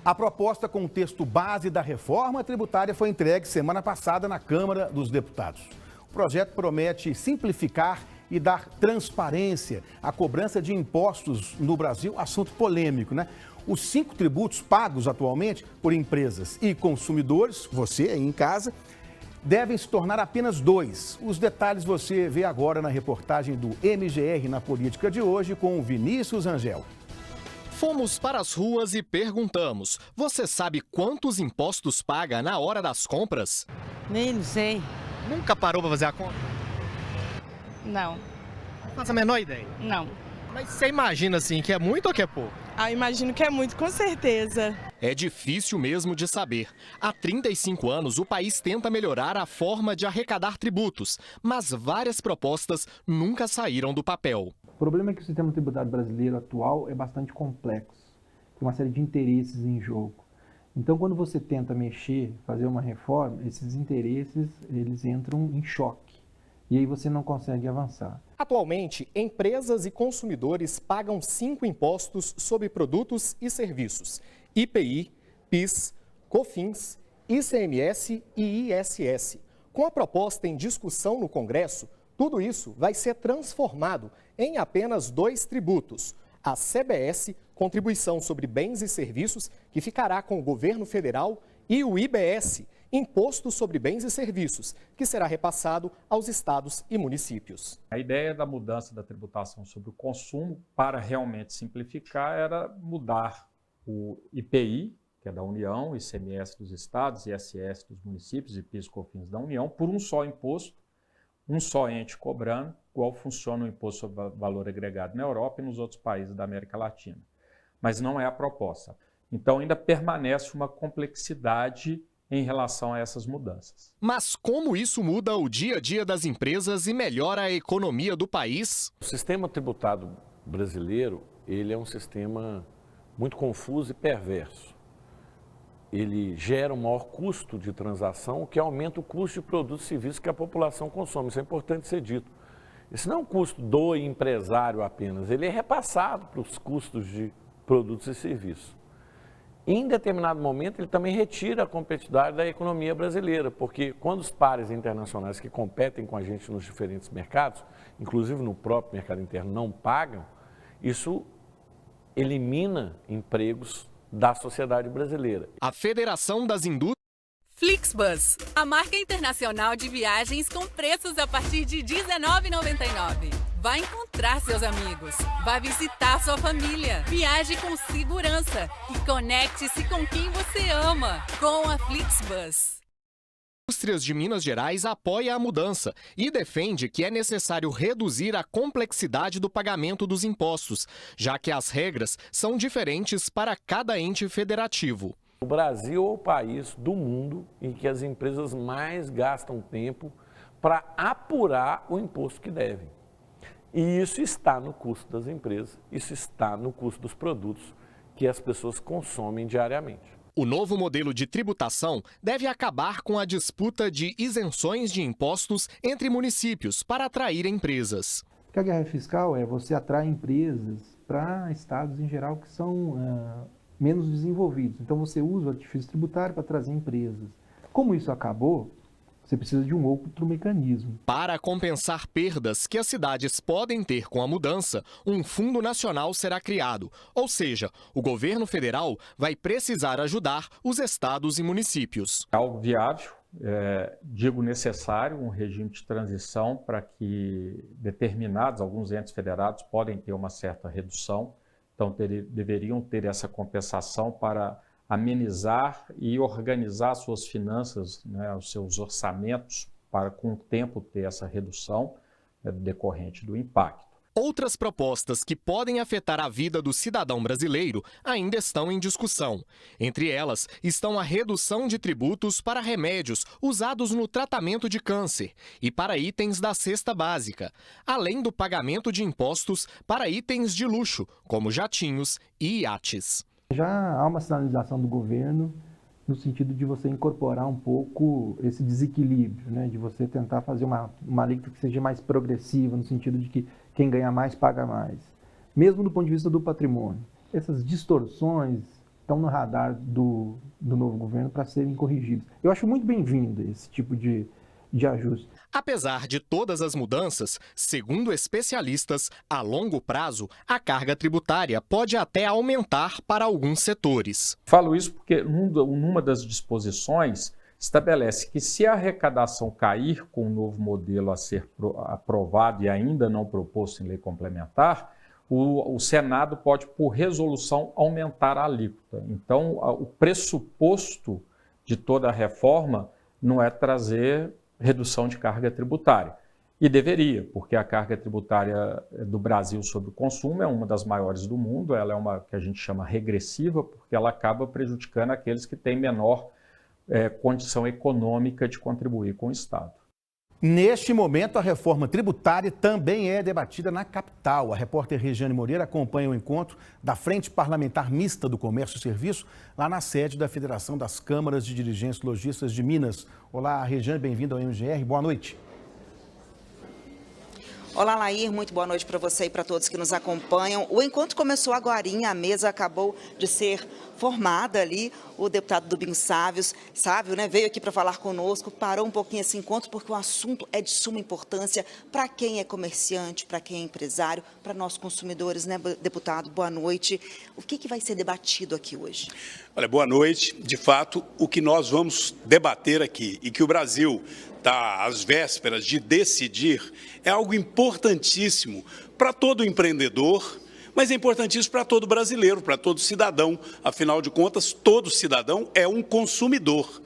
A proposta com o texto base da reforma tributária foi entregue semana passada na Câmara dos Deputados. O projeto promete simplificar e dar transparência à cobrança de impostos no Brasil, assunto polêmico, né? Os 5 tributos pagos atualmente por empresas e consumidores, você aí em casa, devem se tornar apenas 2. Os detalhes você vê agora na reportagem do MGR na Política de hoje com o Vinícius Rangel. Fomos para as ruas e perguntamos: você sabe quantos impostos paga na hora das compras? Nem não sei. Nunca parou para fazer a conta? Não. Não faz a menor ideia. Não. Mas você imagina assim que é muito ou que é pouco? Ah, imagino que é muito, com certeza. É difícil mesmo de saber. Há 35 anos, o país tenta melhorar a forma de arrecadar tributos, mas várias propostas nunca saíram do papel. O problema é que o sistema tributário brasileiro atual é bastante complexo. Tem uma série de interesses em jogo. Então, quando você tenta mexer, fazer uma reforma, esses interesses eles entram em choque. E aí você não consegue avançar. Atualmente, empresas e consumidores pagam 5 impostos sobre produtos e serviços: IPI, PIS, COFINS, ICMS e ISS. Com a proposta em discussão no Congresso, tudo isso vai ser transformado em apenas 2 tributos. A CBS, Contribuição sobre Bens e Serviços, que ficará com o governo federal, e o IBS, Imposto sobre Bens e Serviços, que será repassado aos estados e municípios. A ideia da mudança da tributação sobre o consumo, para realmente simplificar, era mudar o IPI, que é da União, ICMS dos estados, ISS dos municípios e PIS e COFINS da União, por um só imposto, um só ente cobrando, igual funciona o imposto sobre valor agregado na Europa e nos outros países da América Latina. Mas não é a proposta. Então ainda permanece uma complexidade em relação a essas mudanças. Mas como isso muda o dia a dia das empresas e melhora a economia do país? O sistema tributário brasileiro, ele é um sistema muito confuso e perverso. Ele gera um maior custo de transação, o que aumenta o custo de produtos e serviços que a população consome. Isso é importante ser dito. Esse não é um custo do empresário apenas, ele é repassado para os custos de produtos e serviços. Em determinado momento, ele também retira a competitividade da economia brasileira, porque quando os pares internacionais que competem com a gente nos diferentes mercados, inclusive no próprio mercado interno, não pagam, isso elimina empregos da sociedade brasileira. A Federação das Indústrias Flixbus, a marca internacional de viagens com preços a partir de R$ 19,99. Vai encontrar seus amigos, vai visitar sua família, viaje com segurança e conecte-se com quem você ama com a Flixbus. Indústrias de Minas Gerais apoia a mudança e defende que é necessário reduzir a complexidade do pagamento dos impostos, já que as regras são diferentes para cada ente federativo. O Brasil é o país do mundo em que as empresas mais gastam tempo para apurar o imposto que devem. E isso está no custo das empresas, isso está no custo dos produtos que as pessoas consomem diariamente. O novo modelo de tributação deve acabar com a disputa de isenções de impostos entre municípios para atrair empresas. Porque a guerra fiscal é você atrai empresas para estados em geral que são menos desenvolvidos. Então você usa o artifício tributário para trazer empresas. Como isso acabou, você precisa de um outro mecanismo. Para compensar perdas que as cidades podem ter com a mudança, um fundo nacional será criado. Ou seja, o governo federal vai precisar ajudar os estados e municípios. É algo viável, digo necessário, um regime de transição para que alguns entes federados podem ter uma certa redução. Então, deveriam ter essa compensação para amenizar e organizar suas finanças, né, os seus orçamentos, para com o tempo ter essa redução decorrente do impacto. Outras propostas que podem afetar a vida do cidadão brasileiro ainda estão em discussão. Entre elas estão a redução de tributos para remédios usados no tratamento de câncer e para itens da cesta básica, além do pagamento de impostos para itens de luxo, como jatinhos e iates. Já há uma sinalização do governo no sentido de você incorporar um pouco esse desequilíbrio, né? De você tentar fazer uma alíquota que seja mais progressiva, no sentido de que quem ganha mais paga mais, mesmo do ponto de vista do patrimônio. Essas distorções estão no radar do novo governo para serem corrigidos. Eu acho muito bem-vindo esse tipo de ajuste. Apesar de todas as mudanças, segundo especialistas, a longo prazo, a carga tributária pode até aumentar para alguns setores. Falo isso porque numa das disposições estabelece que se a arrecadação cair com o novo modelo a ser aprovado e ainda não proposto em lei complementar, o Senado pode, por resolução, aumentar a alíquota. Então, o pressuposto de toda a reforma não é trazer redução de carga tributária. E deveria, porque a carga tributária do Brasil sobre o consumo é uma das maiores do mundo, ela é uma que a gente chama regressiva, porque ela acaba prejudicando aqueles que têm menor condição econômica de contribuir com o Estado. Neste momento, a reforma tributária também é debatida na capital. A repórter Regiane Moreira acompanha o encontro da Frente Parlamentar Mista do Comércio e Serviço, lá na sede da Federação das Câmaras de Dirigentes Lojistas de Minas. Olá, Regiane, bem-vinda ao MGR. Boa noite. Olá, Lair, muito boa noite para você e para todos que nos acompanham. O encontro começou agorinha, a mesa acabou de ser formada ali. O deputado Dubinho Sávio, né, veio aqui para falar conosco, parou um pouquinho esse encontro porque o assunto é de suma importância para quem é comerciante, para quem é empresário, para nós consumidores, né, deputado? Boa noite. O que vai ser debatido aqui hoje? Olha, boa noite. De fato, o que nós vamos debater aqui e que o Brasil está às vésperas de decidir é algo importantíssimo para todo empreendedor, mas é importantíssimo para todo brasileiro, para todo cidadão. Afinal de contas, todo cidadão é um consumidor.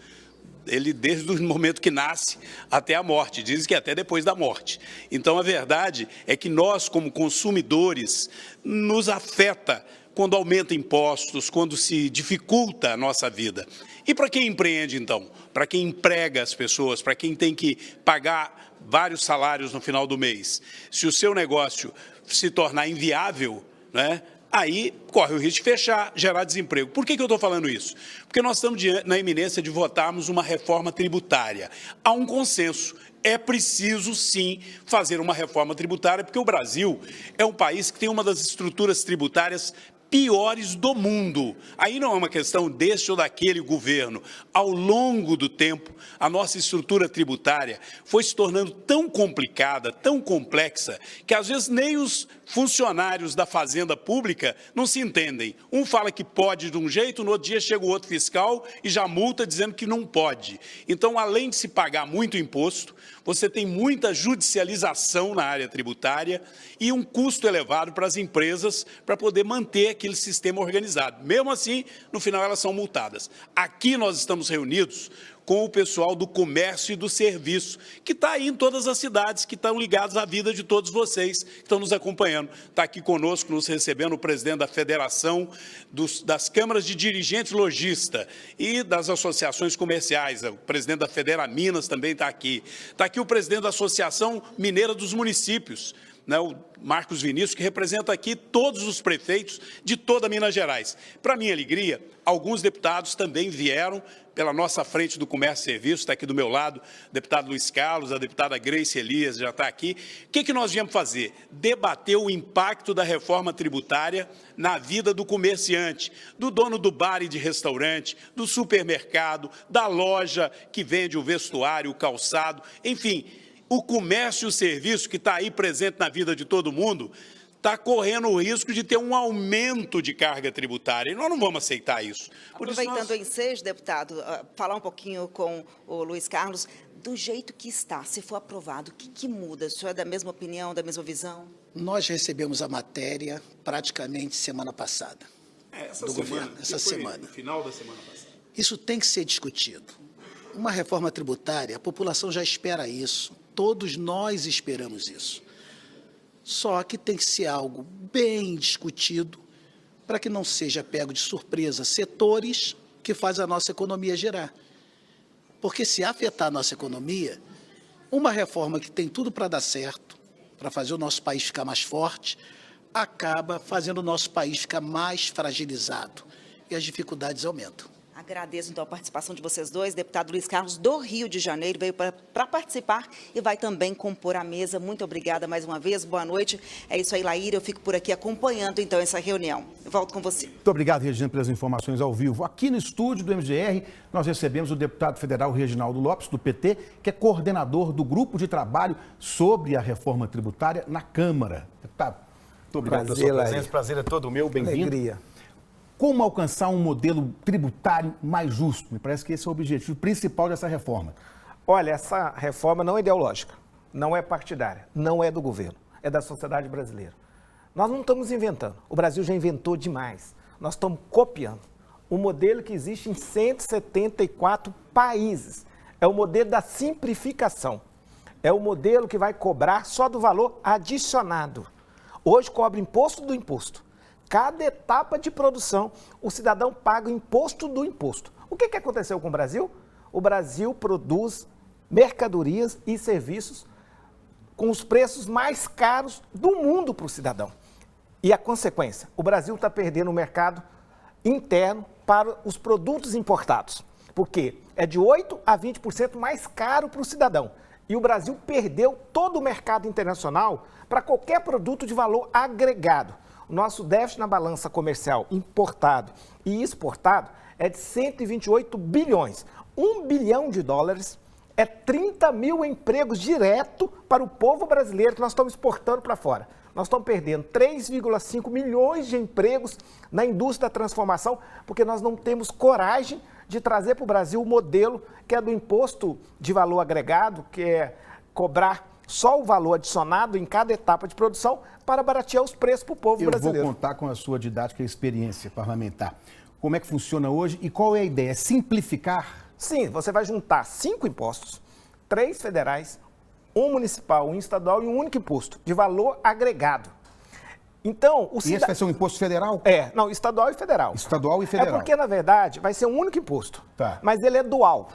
Ele, desde o momento que nasce até a morte, dizem que até depois da morte. Então, a verdade é que nós, como consumidores, nos afeta quando aumenta impostos, quando se dificulta a nossa vida. E para quem empreende, então? Para quem emprega as pessoas, para quem tem que pagar vários salários no final do mês. Se o seu negócio se tornar inviável, né, aí corre o risco de fechar, gerar desemprego. Por que eu estou falando isso? Porque nós estamos na iminência de votarmos uma reforma tributária. Há um consenso. É preciso, sim, fazer uma reforma tributária, porque o Brasil é um país que tem uma das estruturas tributárias piores do mundo. Aí não é uma questão deste ou daquele governo. Ao longo do tempo, a nossa estrutura tributária foi se tornando tão complicada, tão complexa, que às vezes nem os funcionários da Fazenda Pública não se entendem. Um fala que pode de um jeito, no outro dia chega o outro fiscal e já multa dizendo que não pode. Então, além de se pagar muito imposto, você tem muita judicialização na área tributária e um custo elevado para as empresas para poder manter aquele sistema organizado. Mesmo assim, no final elas são multadas. Aqui nós estamos reunidos com o pessoal do comércio e do serviço, que está aí em todas as cidades, que estão ligados à vida de todos vocês, que estão nos acompanhando. Está aqui conosco, nos recebendo, o presidente da Federação das Câmaras de Dirigentes Lojistas e das associações comerciais. O presidente da Federa Minas também está aqui. Está aqui o presidente da Associação Mineira dos Municípios, né, o Marcos Vinícius, que representa aqui todos os prefeitos de toda Minas Gerais. Para minha alegria, alguns deputados também vieram pela nossa frente do Comércio e Serviços, está aqui do meu lado, o deputado Luiz Carlos, a deputada Grace Elias já está aqui. O que nós viemos fazer? Debater o impacto da reforma tributária na vida do comerciante, do dono do bar e de restaurante, do supermercado, da loja que vende o vestuário, o calçado, enfim, o comércio e o serviço que está aí presente na vida de todo mundo, está correndo o risco de ter um aumento de carga tributária. E nós não vamos aceitar isso. Aproveitando o ensejo, deputado, falar um pouquinho com o Luiz Carlos, do jeito que está, se for aprovado, o que muda? O senhor é da mesma opinião, da mesma visão? Nós recebemos a matéria praticamente semana passada. Essa do semana, governo, essa semana. No final da semana passada. Isso tem que ser discutido. Uma reforma tributária, a população já espera isso. Todos nós esperamos isso. Só que tem que ser algo bem discutido para que não seja pego de surpresa setores que fazem a nossa economia girar. Porque se afetar a nossa economia, uma reforma que tem tudo para dar certo, para fazer o nosso país ficar mais forte, acaba fazendo o nosso país ficar mais fragilizado e as dificuldades aumentam. Agradeço, então, a participação de vocês dois. Deputado Luiz Carlos, do Rio de Janeiro, veio para participar e vai também compor a mesa. Muito obrigada mais uma vez. Boa noite. É isso aí, Laíra. Eu fico por aqui acompanhando, então, essa reunião. Eu volto com você. Muito obrigado, Regina, pelas informações ao vivo. Aqui no estúdio do MGR, nós recebemos o deputado federal Reginaldo Lopes, do PT, que é coordenador do grupo de trabalho sobre a reforma tributária na Câmara. Deputado, muito obrigado pela sua presença. Prazer é todo meu. Bem-vindo. Alegria. Como alcançar um modelo tributário mais justo? Me parece que esse é o objetivo principal dessa reforma. Olha, essa reforma não é ideológica, não é partidária, não é do governo, é da sociedade brasileira. Nós não estamos inventando, o Brasil já inventou demais. Nós estamos copiando o modelo que existe em 174 países. É o modelo da simplificação. É o modelo que vai cobrar só do valor adicionado. Hoje cobra imposto do imposto. Cada etapa de produção, o cidadão paga o imposto do imposto. O que aconteceu com o Brasil? O Brasil produz mercadorias e serviços com os preços mais caros do mundo para o cidadão. E a consequência? O Brasil está perdendo o mercado interno para os produtos importados. Porque é de 8% a 20% mais caro para o cidadão. E o Brasil perdeu todo o mercado internacional para qualquer produto de valor agregado. O nosso déficit na balança comercial importado e exportado é de 128 bilhões. 1 bilhão de dólares é 30 mil empregos direto para o povo brasileiro que nós estamos exportando para fora. Nós estamos perdendo 3,5 milhões de empregos na indústria da transformação porque nós não temos coragem de trazer para o Brasil o modelo que é do imposto de valor agregado, que é cobrar só o valor adicionado em cada etapa de produção para baratear os preços para o povo brasileiro. Eu vou contar com a sua didática e experiência parlamentar. Como é que funciona hoje e qual é a ideia? É simplificar? Sim, você vai juntar 5 impostos, 3 federais, 1 municipal, 1 estadual e um único imposto de valor agregado. Então, E esse vai ser um imposto federal? Não, estadual e federal. Estadual e federal. É porque, na verdade, vai ser um único imposto, Tá. mas ele é dual.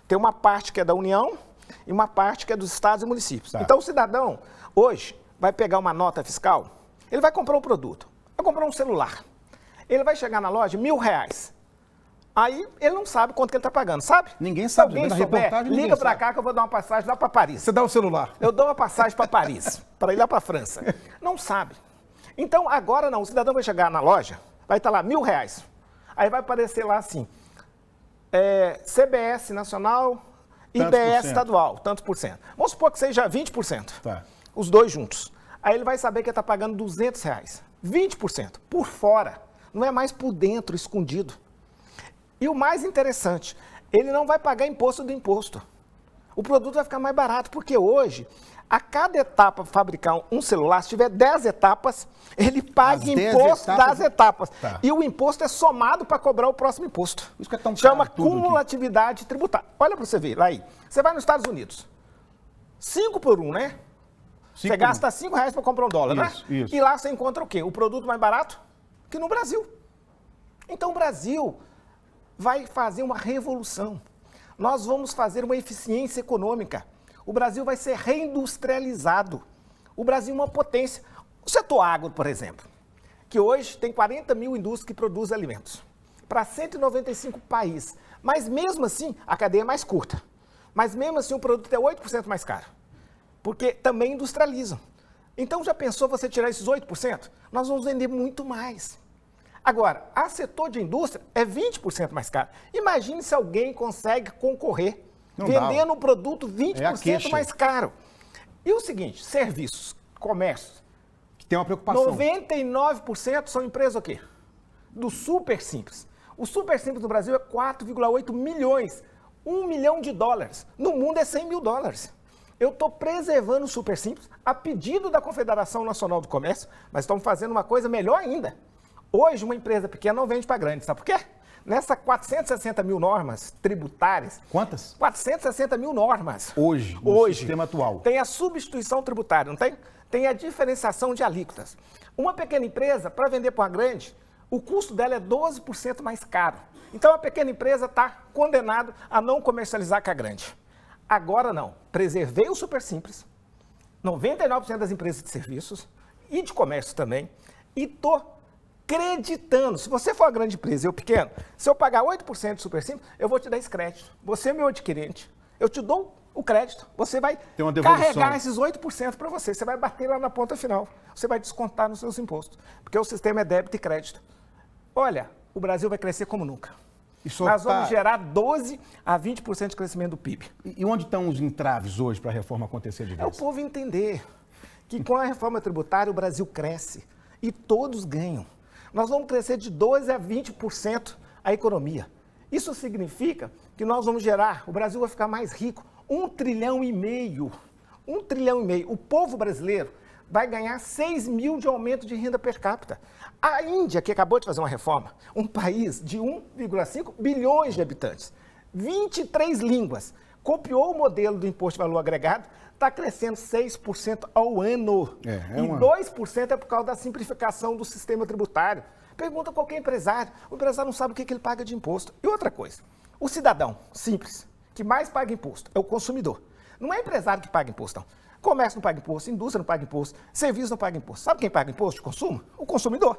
Tem uma parte que é da União e uma parte que é dos estados e municípios. Tá. Então, o cidadão, hoje, vai pegar uma nota fiscal, ele vai comprar um produto, vai comprar um celular. Ele vai chegar na loja, R$1.000. Aí, ele não sabe quanto que ele está pagando, sabe? Ninguém sabe. Se alguém Na souber, reportagem, ninguém liga para sabe. cá que eu vou dar uma passagem lá para Paris. Você dá o celular. Eu dou uma passagem para Paris, para ir lá para a França. Não sabe. Então, agora não, o cidadão vai chegar na loja, vai estar lá R$1.000. Aí vai aparecer lá assim, CBS nacional, Tantos por IBS cento. estadual, tantos por cento. Vamos supor que seja 20%, Tá. os dois juntos. Aí ele vai saber que ele está pagando R$200, 20%, por fora, não é mais por dentro, escondido. E o mais interessante, ele não vai pagar imposto do imposto. O produto vai ficar mais barato, porque hoje, a cada etapa para fabricar um celular, se tiver 10 etapas, ele paga As 10 imposto etapas- das etapas. Tá. E o imposto é somado para cobrar o próximo imposto. Isso que é tão Chama caro tudo aqui. cumulatividade tributária. Olha para você ver, lá aí. Você vai nos Estados Unidos, 5 por 1, né? 5 Você gasta R$5 para comprar $1, né? Isso. E lá você encontra o quê? O produto mais barato que no Brasil. Então o Brasil vai fazer uma revolução. Nós vamos fazer uma eficiência econômica. O Brasil vai ser reindustrializado. O Brasil é uma potência. O setor agro, por exemplo, que hoje tem 40 mil indústrias que produzem alimentos para 195 países. Mas mesmo assim, a cadeia é mais curta. Mas mesmo assim, o produto é 8% mais caro. Porque também industrializam. Então, já pensou você tirar esses 8%? Nós vamos vender muito mais. Agora, a setor de indústria é 20% mais caro. Imagine se alguém consegue concorrer Não dá. vendendo um produto 20% queixa. mais caro. E o seguinte, serviços, comércio, Que tem uma preocupação. 99% são empresas o quê? Do Super Simples. O Super Simples no Brasil é 4,8 milhões. $1 milhão. No mundo é $100 mil. Eu estou preservando o Super Simples a pedido da Confederação Nacional do Comércio, mas estamos fazendo uma coisa melhor ainda. Hoje, uma empresa pequena não vende para grande, sabe por quê? Nessas 460 mil normas tributárias... Quantas? 460 mil normas. Hoje, no sistema atual. Tem a substituição tributária, não tem? Tem a diferenciação de alíquotas. Uma pequena empresa, para vender para uma grande, o custo dela é 12% mais caro. Então, a pequena empresa está condenada a não comercializar com a grande. Agora não. Preservei o Super Simples, 99% das empresas de serviços e de comércio também, e estou acreditando. Se você for uma grande empresa e eu pequeno, se eu pagar 8% de Supersimples, eu vou te dar esse crédito. Você é meu adquirente, eu te dou o crédito. Você vai carregar esses 8% para você. Você vai bater lá na ponta final. Você vai descontar nos seus impostos. Porque o sistema é débito e crédito. Olha, o Brasil vai crescer como nunca. Nós vamos gerar 12% a 20% de crescimento do PIB. E onde estão os entraves hoje para a reforma acontecer de vez? É o povo entender que com a reforma tributária o Brasil cresce e todos ganham. Nós vamos crescer de 12% a 20% a economia. Isso significa que nós vamos gerar, o Brasil vai ficar mais rico, 1,5 trilhão. 1,5 trilhão. O povo brasileiro vai ganhar 6 mil de aumento de renda per capita. A Índia, que acabou de fazer uma reforma, um país de 1,5 bilhões de habitantes, 23 línguas, copiou o modelo do imposto de valor agregado, está crescendo 6% ao ano. E 2% é por causa da simplificação do sistema tributário. Pergunta a qualquer empresário. O empresário não sabe o que ele paga de imposto. E outra coisa, o cidadão simples, que mais paga imposto, é o consumidor. Não é empresário que paga imposto, não. Comércio não paga imposto, indústria não paga imposto, serviço não paga imposto. Sabe quem paga imposto de consumo? O consumidor.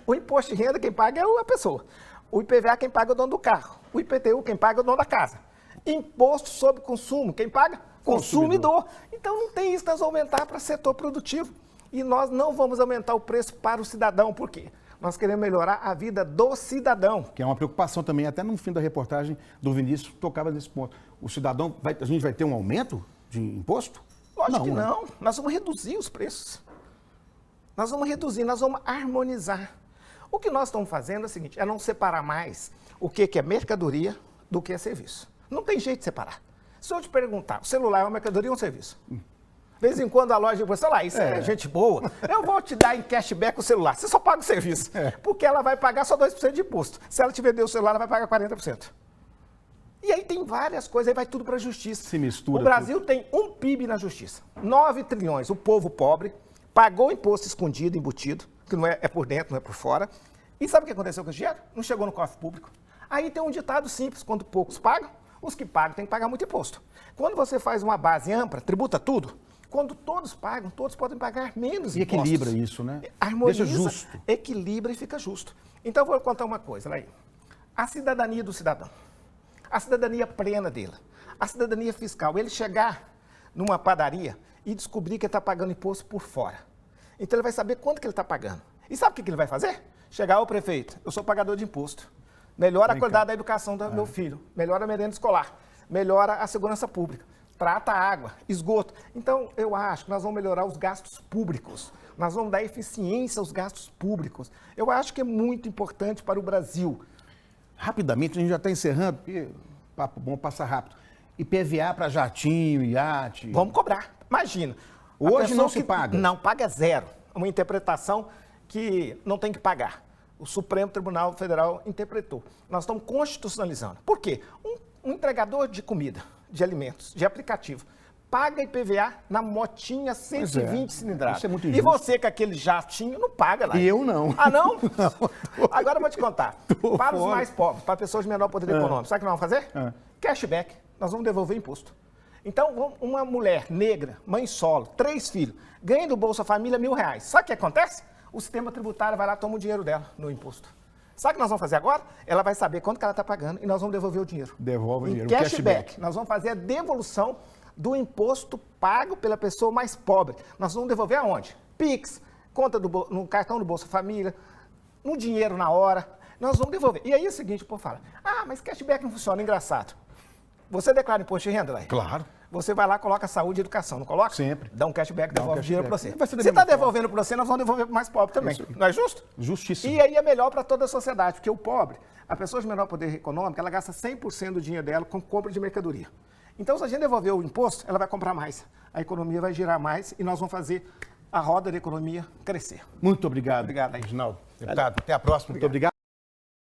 O imposto de renda quem paga é a pessoa. O IPVA quem paga é o dono do carro. O IPTU quem paga é o dono da casa. Imposto sobre consumo, quem paga? Consumidor. Então não tem isso, nós vamos aumentar para o setor produtivo. E nós não vamos aumentar o preço para o cidadão. Por quê? Nós queremos melhorar a vida do cidadão. Que é uma preocupação também, até no fim da reportagem do Vinícius, tocava nesse ponto. O cidadão, a gente vai ter um aumento de imposto? Lógico que não. Nós vamos reduzir os preços. Nós vamos reduzir, nós vamos harmonizar. O que nós estamos fazendo é o seguinte, é não separar mais o que é mercadoria do que é serviço. Não tem jeito de separar. Se eu te perguntar, o celular é uma mercadoria ou um serviço? De vez em quando a loja diz, sei lá, isso é gente boa, eu vou te dar em cashback o celular, você só paga o serviço, porque ela vai pagar só 2% de imposto. Se ela te vender o celular, ela vai pagar 40%. E aí tem várias coisas, aí vai tudo para a justiça. Se mistura. O Brasil tem um PIB na justiça, 9 trilhões, o povo pobre pagou imposto escondido, embutido, que não é por dentro, não é por fora. E sabe o que aconteceu com esse dinheiro? Não chegou no cofre público. Aí tem um ditado simples, quando poucos pagam, os que pagam têm que pagar muito imposto. Quando você faz uma base ampla, tributa tudo, quando todos pagam, todos podem pagar menos impostos. E equilibra isso, né? Harmoniza, deixa justo. Equilibra e fica justo. Então, eu vou contar uma coisa, Laí. A cidadania do cidadão, a cidadania plena dele, a cidadania fiscal, ele chegar numa padaria e descobrir que ele está pagando imposto por fora. Então, ele vai saber quanto que ele está pagando. E sabe o que ele vai fazer? Chegar ao prefeito, eu sou pagador de imposto. Melhora a qualidade da educação do meu filho, melhora a merenda escolar, melhora a segurança pública, trata a água, esgoto. Então, eu acho que nós vamos melhorar os gastos públicos, nós vamos dar eficiência aos gastos públicos. Eu acho que é muito importante para o Brasil. Rapidamente, a gente já está encerrando, porque papo bom passa rápido. IPVA para jatinho, iate. Vamos cobrar. Imagina. Hoje não se paga. Não, paga zero. É uma interpretação que não tem que pagar. O Supremo Tribunal Federal interpretou. Nós estamos constitucionalizando. Por quê? Um entregador de comida, de alimentos, de aplicativo, paga IPVA na motinha 120 cilindradas. Isso é muito injusto. E você com aquele jatinho não paga lá. E eu não. Ah, não? Agora eu vou te contar. Para os mais pobres, para pessoas de menor poder econômico, sabe o que nós vamos fazer? Cashback. Nós vamos devolver imposto. Então, uma mulher negra, mãe solo, 3 filhos, ganha do Bolsa Família R$1.000. Sabe o que acontece? O sistema tributário vai lá e toma o dinheiro dela no imposto. Sabe o que nós vamos fazer agora? Ela vai saber quanto que ela está pagando e nós vamos devolver o dinheiro. Devolve o dinheiro. Cashback. Nós vamos fazer a devolução do imposto pago pela pessoa mais pobre. Nós vamos devolver aonde? Pix, conta no cartão do Bolsa Família, no dinheiro na hora. Nós vamos devolver. E aí é o seguinte, o povo fala, mas cashback não funciona, engraçado. Você declara imposto de renda, Laí? Claro. Você vai lá, coloca saúde e educação, não coloca? Sempre. Dá um cashback, devolve dinheiro para você. Se está devolvendo para você, nós vamos devolver para o mais pobre também. Isso. Não é justo? Justíssimo. E aí é melhor para toda a sociedade, porque o pobre, a pessoa de menor poder econômico, ela gasta 100% do dinheiro dela com compra de mercadoria. Então, se a gente devolver o imposto, ela vai comprar mais. A economia vai girar mais e nós vamos fazer a roda da economia crescer. Muito obrigado. Obrigado, Reginaldo. Deputado, até a próxima. Muito obrigado.